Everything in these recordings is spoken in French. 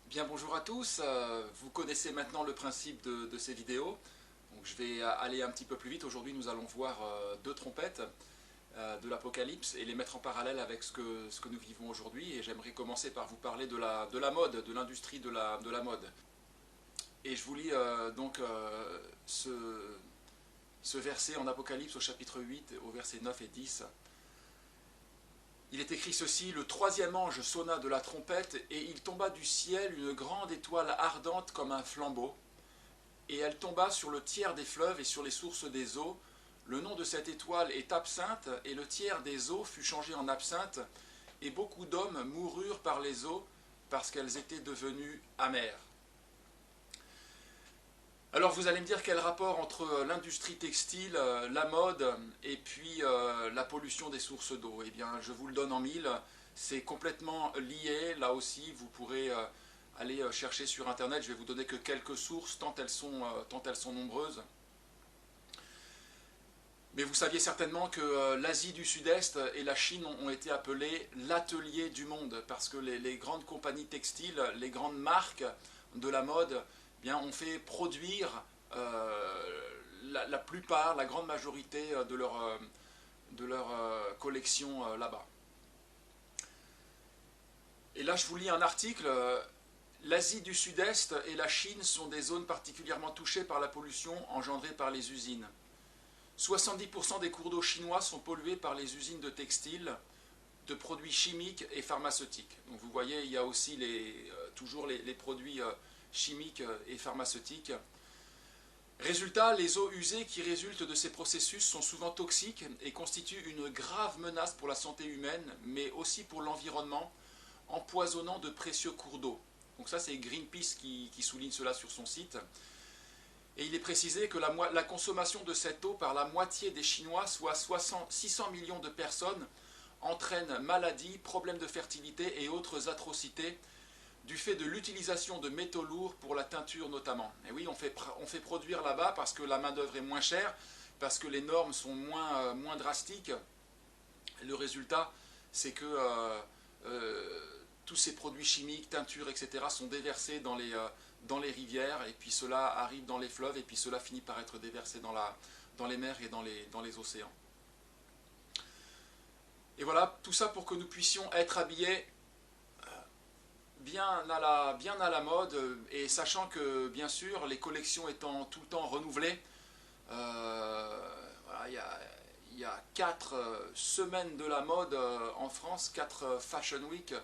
Bien, bonjour à tous. Vous connaissez maintenant le principe de ces vidéos. Donc, je vais aller un petit peu plus vite. Aujourd'hui, nous allons voir deux trompettes de l'Apocalypse et les mettre en parallèle avec ce que nous vivons aujourd'hui. Et j'aimerais commencer par vous parler de la mode, de l'industrie de la mode. Et je vous lis ce verset en Apocalypse au chapitre 8, au verset 9 et 10. Il est écrit ceci: le troisième ange sonna de la trompette, et il tomba du ciel une grande étoile ardente comme un flambeau, et elle tomba sur le tiers des fleuves et sur les sources des eaux. Le nom de cette étoile est Absinthe, et le tiers des eaux fut changé en absinthe, et beaucoup d'hommes moururent par les eaux, parce qu'elles étaient devenues amères. Alors vous allez me dire quel rapport entre l'industrie textile, la mode et puis la pollution des sources d'eau. Eh bien je vous le donne en mille, c'est complètement lié. Là aussi vous pourrez aller chercher sur internet, je vais vous donner que quelques sources tant elles sont nombreuses. Mais vous saviez certainement que l'Asie du Sud-Est et la Chine ont été appelées l'atelier du monde parce que les grandes compagnies textiles, les grandes marques de la mode, eh bien, ont fait produire la plupart, la grande majorité de leur collection là-bas. Et là, je vous lis un article. L'Asie du Sud-Est et la Chine sont des zones particulièrement touchées par la pollution engendrée par les usines. 70% des cours d'eau chinois sont pollués par les usines de textiles, de produits chimiques et pharmaceutiques. Donc vous voyez, il y a aussi toujours les produits chimiques et pharmaceutiques. Résultat, les eaux usées qui résultent de ces processus sont souvent toxiques et constituent une grave menace pour la santé humaine, mais aussi pour l'environnement, empoisonnant de précieux cours d'eau. Donc ça, c'est Greenpeace qui souligne cela sur son site. Et il est précisé que la consommation de cette eau par la moitié des Chinois, soit 600 millions de personnes, entraîne maladies, problèmes de fertilité et autres atrocités du fait de l'utilisation de métaux lourds pour la teinture notamment. Et oui, on fait produire là-bas parce que la main-d'œuvre est moins chère, parce que les normes sont moins drastiques. Et le résultat, c'est que tous ces produits chimiques, teintures, etc., sont déversés dans les rivières, et puis cela arrive dans les fleuves, et puis cela finit par être déversé dans les mers et dans les océans. Et voilà, tout ça pour que nous puissions être habillés bien à la mode, et sachant que, bien sûr, les collections étant tout le temps renouvelées, voilà, il y a 4 semaines de la mode en France, 4 Fashion Week.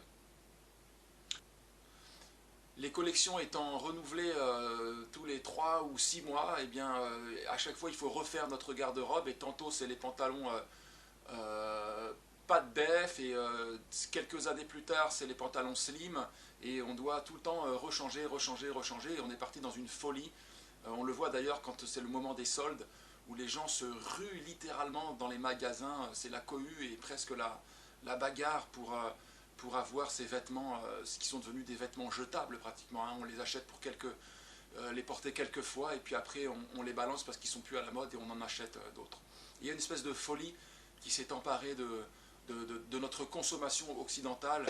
Les collections étant renouvelées tous les 3 ou 6 mois, eh bien, à chaque fois il faut refaire notre garde-robe, et tantôt c'est les pantalons pas de def, et quelques années plus tard c'est les pantalons slim, et on doit tout le temps rechanger, et on est parti dans une folie. On le voit d'ailleurs quand c'est le moment des soldes, où les gens se ruent littéralement dans les magasins, c'est la cohue et presque la bagarre pour avoir ces vêtements, qui sont devenus des vêtements jetables pratiquement, hein. On les achète pour les porter quelques fois, et puis après on les balance parce qu'ils ne sont plus à la mode, et on en achète d'autres. Il y a une espèce de folie qui s'est emparée de notre consommation occidentale,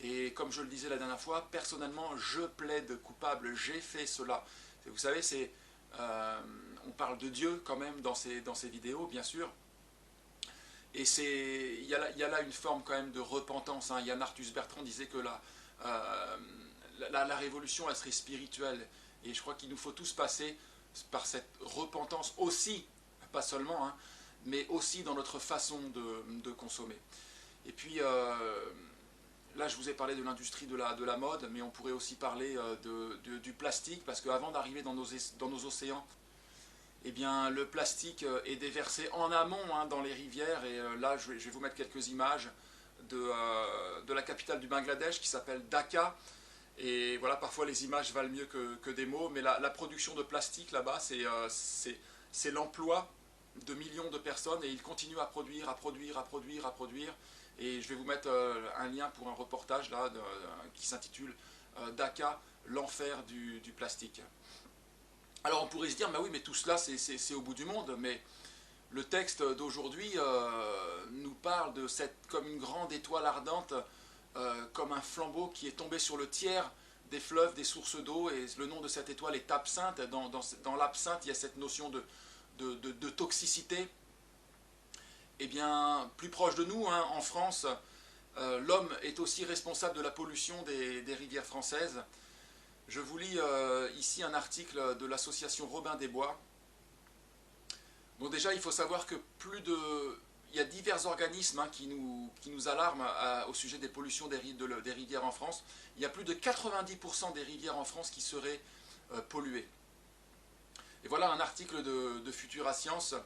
et comme je le disais la dernière fois, personnellement je plaide coupable, j'ai fait cela. Vous savez, on parle de Dieu quand même dans ces vidéos, bien sûr, et il y a là une forme quand même de repentance, hein. Yann Arthus Bertrand disait que la révolution, elle serait spirituelle, et je crois qu'il nous faut tous passer par cette repentance aussi, pas seulement, hein, mais aussi dans notre façon de consommer. Et puis là je vous ai parlé de l'industrie de la mode, mais on pourrait aussi parler du plastique, parce qu'avant d'arriver dans nos océans, eh bien, le plastique est déversé en amont, hein, dans les rivières. Et là je vais vous mettre quelques images de la capitale du Bangladesh qui s'appelle Dhaka. Et voilà, parfois les images valent mieux que des mots, mais la production de plastique là-bas, c'est l'emploi de millions de personnes, et ils continuent à produire, à produire, à produire, à produire. Et je vais vous mettre un lien pour un reportage là, qui s'intitule Dhaka, l'enfer du plastique. Alors on pourrait se dire, bah oui, mais tout cela c'est au bout du monde, mais le texte d'aujourd'hui nous parle de cette comme une grande étoile ardente, comme un flambeau qui est tombé sur le tiers des fleuves, des sources d'eau, et le nom de cette étoile est absinthe. Dans l'absinthe, il y a cette notion de toxicité. Eh bien, plus proche de nous, hein, en France, l'homme est aussi responsable de la pollution des rivières françaises. Je vous lis ici un article de l'association Robin des Bois. Donc déjà, il faut savoir que il y a divers organismes, hein, qui nous alarment au sujet des pollutions des rivières en France. Il y a plus de 90% des rivières en France qui seraient polluées. Et voilà un article de Futura Science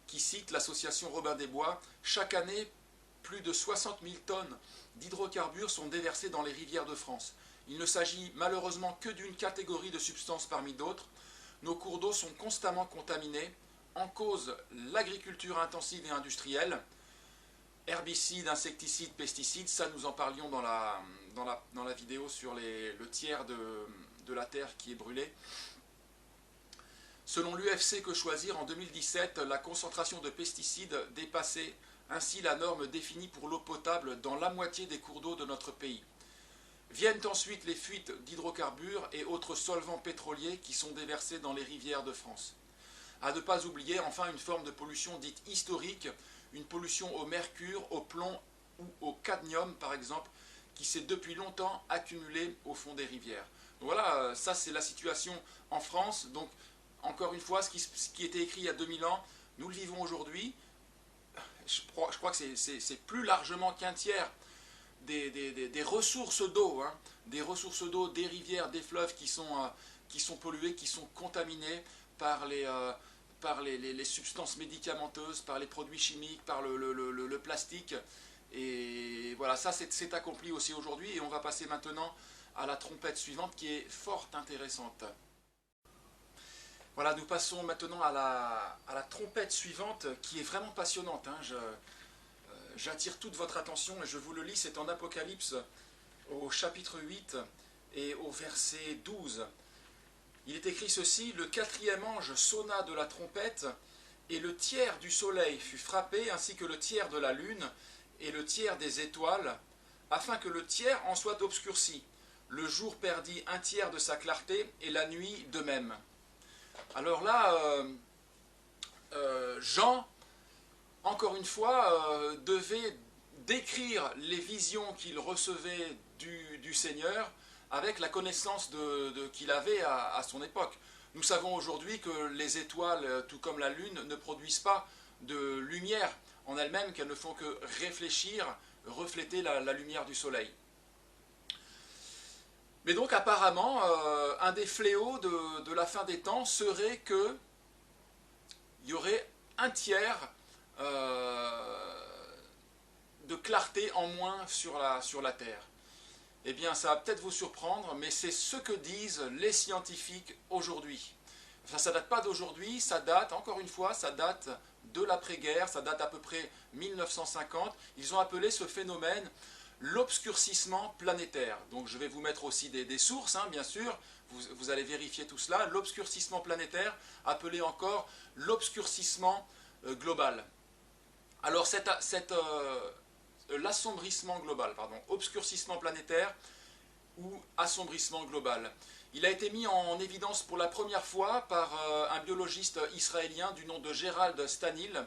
qui cite l'association Robin des Bois. Chaque année, plus de 60 000 tonnes d'hydrocarbures sont déversées dans les rivières de France. Il ne s'agit malheureusement que d'une catégorie de substances parmi d'autres. Nos cours d'eau sont constamment contaminés. En cause, l'agriculture intensive et industrielle, herbicides, insecticides, pesticides, ça nous en parlions dans la vidéo sur le tiers de la terre qui est brûlée. Selon l'UFC Que Choisir, en 2017, la concentration de pesticides dépassait ainsi la norme définie pour l'eau potable dans la moitié des cours d'eau de notre pays. Viennent ensuite les fuites d'hydrocarbures et autres solvants pétroliers qui sont déversés dans les rivières de France. À ne pas oublier, enfin, une forme de pollution dite historique, une pollution au mercure, au plomb ou au cadmium, par exemple, qui s'est depuis longtemps accumulée au fond des rivières. Donc voilà, ça c'est la situation en France. Donc, encore une fois, ce qui était écrit il y a 2000 ans, nous le vivons aujourd'hui. Je crois que c'est plus largement qu'un tiers des ressources d'eau, hein, des ressources d'eau, des rivières, des fleuves qui sont polluées, qui sont contaminées par les substances médicamenteuses, par les produits chimiques, par le plastique. Et voilà, ça c'est accompli aussi aujourd'hui. Et on va passer maintenant à la trompette suivante qui est fort intéressante. Voilà, nous passons maintenant à la trompette suivante qui est vraiment passionnante, hein. J'attire toute votre attention et je vous le lis, c'est en Apocalypse au chapitre 8 et au verset 12. Il est écrit ceci: le quatrième ange sonna de la trompette, et le tiers du soleil fut frappé, ainsi que le tiers de la lune, et le tiers des étoiles, afin que le tiers en soit obscurci. Le jour perdit un tiers de sa clarté, et la nuit de même. Alors là, Jean, encore une fois, devait décrire les visions qu'il recevait du Seigneur, avec la connaissance qu'il avait à son époque. Nous savons aujourd'hui que les étoiles, tout comme la Lune, ne produisent pas de lumière en elles-mêmes, qu'elles ne font que réfléchir, refléter la lumière du soleil. Mais donc apparemment, un des fléaux de la fin des temps serait qu'il y aurait un tiers de clarté en moins sur la Terre. Eh bien, ça va peut-être vous surprendre, mais c'est ce que disent les scientifiques aujourd'hui. Enfin, ça ne date pas d'aujourd'hui, ça date, encore une fois, ça date de l'après-guerre, ça date à peu près 1950. Ils ont appelé ce phénomène l'obscurcissement planétaire. Donc je vais vous mettre aussi des sources, hein, bien sûr, vous allez vérifier tout cela. L'obscurcissement planétaire, appelé encore l'obscurcissement global. Alors l'assombrissement global, obscurcissement planétaire ou assombrissement global. Il a été mis en évidence pour la première fois par un biologiste israélien du nom de Gerald Stanil.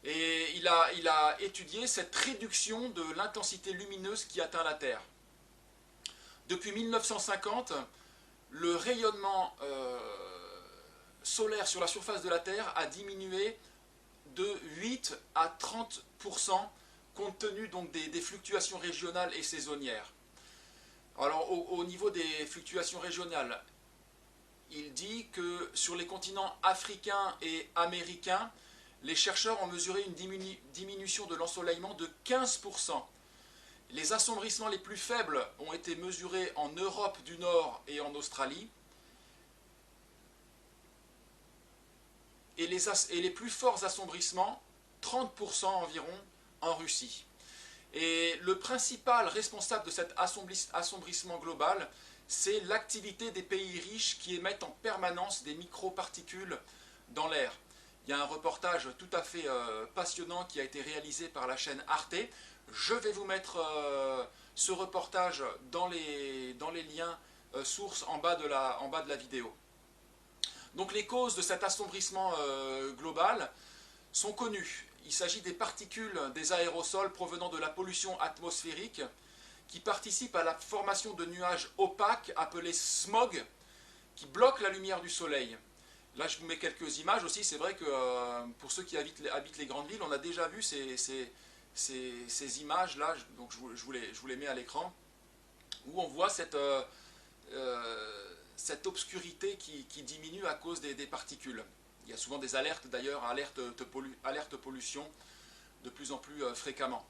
Et il a étudié cette réduction de l'intensité lumineuse qui atteint la Terre. Depuis 1950, le rayonnement solaire sur la surface de la Terre a diminué de 8 à 30%, compte tenu donc des fluctuations régionales et saisonnières. Alors au niveau des fluctuations régionales, il dit que sur les continents africains et américains, les chercheurs ont mesuré une diminution de l'ensoleillement de 15%. Les assombrissements les plus faibles ont été mesurés en Europe du Nord et en Australie. Et les plus forts assombrissements, 30% environ, en Russie. Et le principal responsable de cet assombrissement global, c'est l'activité des pays riches qui émettent en permanence des microparticules dans l'air. Il y a un reportage tout à fait passionnant qui a été réalisé par la chaîne Arte. Je vais vous mettre ce reportage dans les liens sources en bas de la vidéo. Donc les causes de cet assombrissement global sont connues. Il s'agit des particules des aérosols provenant de la pollution atmosphérique qui participent à la formation de nuages opaques appelés smog qui bloquent la lumière du soleil. Là je vous mets quelques images aussi, c'est vrai que pour ceux qui habitent les grandes villes, on a déjà vu ces images là, donc je vous les mets à l'écran, où on voit cette obscurité qui diminue à cause des particules. Il y a souvent des alertes d'ailleurs, alertes pollution de plus en plus fréquemment.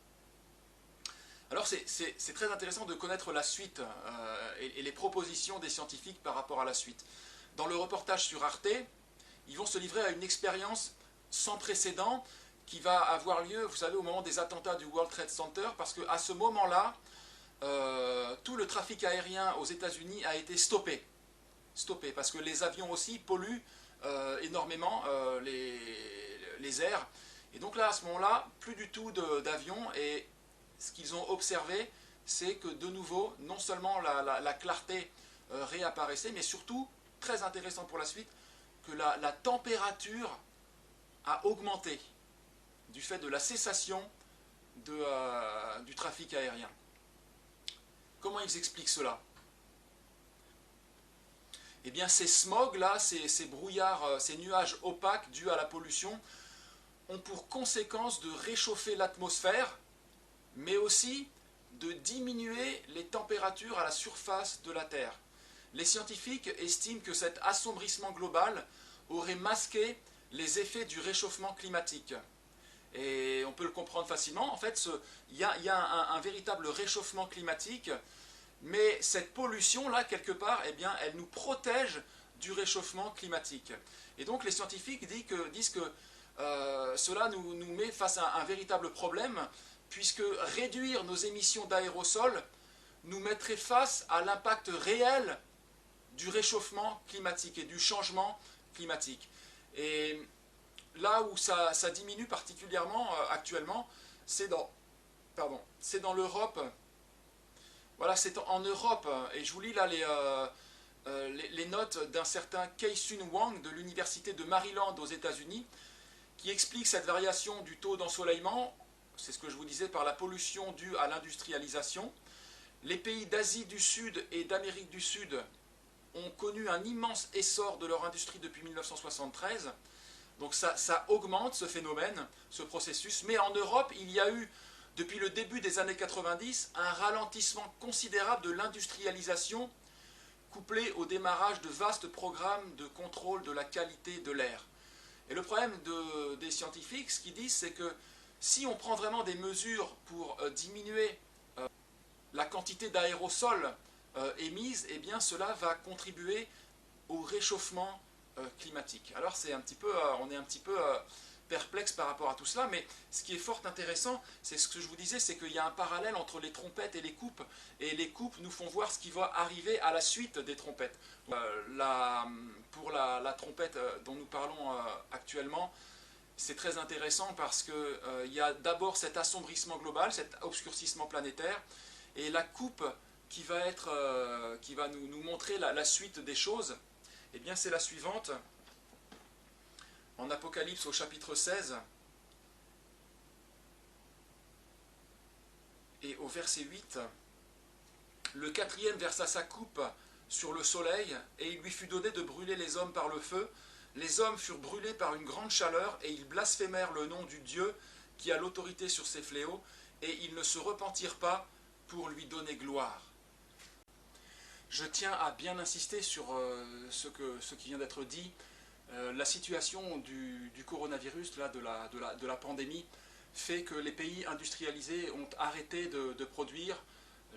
Alors c'est très intéressant de connaître la suite et les propositions des scientifiques par rapport à la suite. Dans le reportage sur Arte, ils vont se livrer à une expérience sans précédent qui va avoir lieu, vous savez, au moment des attentats du World Trade Center, parce qu'à ce moment-là, tout le trafic aérien aux États-Unis a été stoppé, parce que les avions aussi polluent énormément les airs. Et donc là, à ce moment-là, plus du tout d'avions, et ce qu'ils ont observé, c'est que de nouveau, non seulement la clarté réapparaissait, mais surtout, très intéressant pour la suite, que la température a augmenté du fait de la cessation du trafic aérien. Comment ils expliquent cela? Eh bien, ces smogs-là, ces brouillards, ces nuages opaques dus à la pollution, ont pour conséquence de réchauffer l'atmosphère, mais aussi de diminuer les températures à la surface de la Terre. Les scientifiques estiment que cet assombrissement global aurait masqué les effets du réchauffement climatique. Et on peut le comprendre facilement. En fait, il y a un véritable réchauffement climatique, mais cette pollution-là, quelque part, eh bien, elle nous protège du réchauffement climatique. Et donc les scientifiques disent que cela nous met face à un véritable problème, puisque réduire nos émissions d'aérosols nous mettrait face à l'impact réel du réchauffement climatique et du changement climatique. Et là où ça diminue particulièrement actuellement, c'est dans l'Europe. Voilà, c'est en Europe, et je vous lis là les notes d'un certain Kei-Sun Wang de l'université de Maryland aux États-Unis, qui explique cette variation du taux d'ensoleillement, c'est ce que je vous disais, par la pollution due à l'industrialisation. Les pays d'Asie du Sud et d'Amérique du Sud ont connu un immense essor de leur industrie depuis 1973. Donc ça augmente ce phénomène, ce processus. Mais en Europe, il y a eu, depuis le début des années 90, un ralentissement considérable de l'industrialisation, couplé au démarrage de vastes programmes de contrôle de la qualité de l'air. Et le problème des scientifiques, ce qu'ils disent, c'est que si on prend vraiment des mesures pour diminuer la quantité d'aérosols émise, eh bien cela va contribuer au réchauffement climatique. Alors on est un petit peu perplexe par rapport à tout cela, mais ce qui est fort intéressant, c'est ce que je vous disais, c'est qu'il y a un parallèle entre les trompettes et les coupes nous font voir ce qui va arriver à la suite des trompettes. Pour la trompette dont nous parlons actuellement, c'est très intéressant parce qu'il y a d'abord cet assombrissement global, cet obscurcissement planétaire, et la coupe qui va nous montrer la suite des choses, eh bien c'est la suivante. En Apocalypse au chapitre 16 et au verset 8, le quatrième versa sa coupe sur le soleil, et il lui fut donné de brûler les hommes par le feu. Les hommes furent brûlés par une grande chaleur, et ils blasphémèrent le nom du Dieu qui a l'autorité sur ces fléaux, et ils ne se repentirent pas pour lui donner gloire. Je tiens à bien insister sur ce qui vient d'être dit. La situation du coronavirus, là, de la pandémie, fait que les pays industrialisés ont arrêté de produire.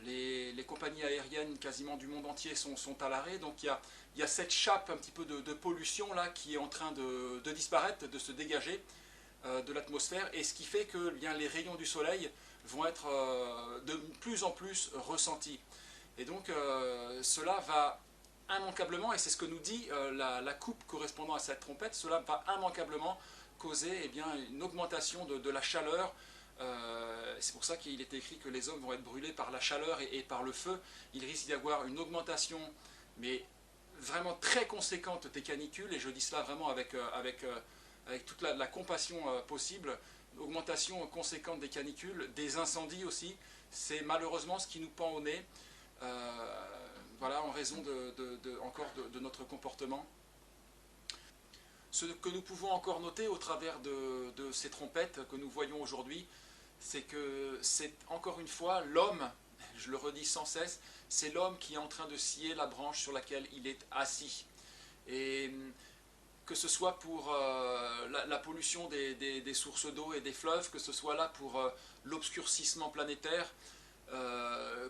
Les compagnies aériennes quasiment du monde entier sont à l'arrêt. Donc il y a cette chape un petit peu de pollution là, qui est en train de disparaître, de se dégager de l'atmosphère. Et ce qui fait que bien, les rayons du soleil vont être de plus en plus ressentis. Et donc cela va immanquablement, et c'est ce que nous dit la coupe correspondant à cette trompette, cela va immanquablement causer eh bien, une augmentation de la chaleur C'est pour ça qu'il est écrit que les hommes vont être brûlés par la chaleur et par le feu. Il risque d'y avoir une augmentation, mais vraiment très conséquente des canicules, et je dis cela vraiment avec toute la compassion possible. Augmentation conséquente des canicules, des incendies aussi, c'est malheureusement ce qui nous pend au nez, voilà, en raison encore de notre comportement. Ce que nous pouvons encore noter au travers de ces trompettes que nous voyons aujourd'hui, c'est que c'est encore une fois l'homme, je le redis sans cesse, c'est l'homme qui est en train de scier la branche sur laquelle il est assis. Et que ce soit pour la pollution des sources d'eau et des fleuves, que ce soit là pour l'obscurcissement planétaire,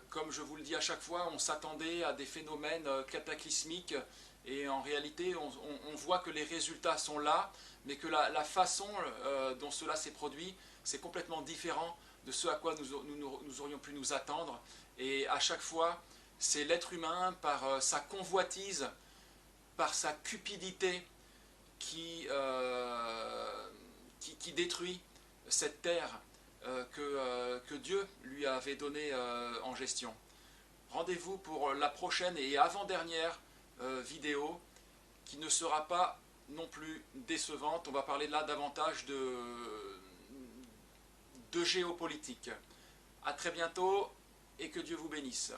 comme je vous le dis à chaque fois, on s'attendait à des phénomènes cataclysmiques, et en réalité on voit que les résultats sont là, mais que la façon dont cela s'est produit, c'est complètement différent de ce à quoi nous aurions pu nous attendre. Et à chaque fois, c'est l'être humain, par sa convoitise, par sa cupidité, qui détruit cette terre que Dieu lui avait donnée en gestion. Rendez-vous pour la prochaine et avant-dernière vidéo, qui ne sera pas non plus décevante. On va parler là davantage de géopolitique. A très bientôt et que Dieu vous bénisse.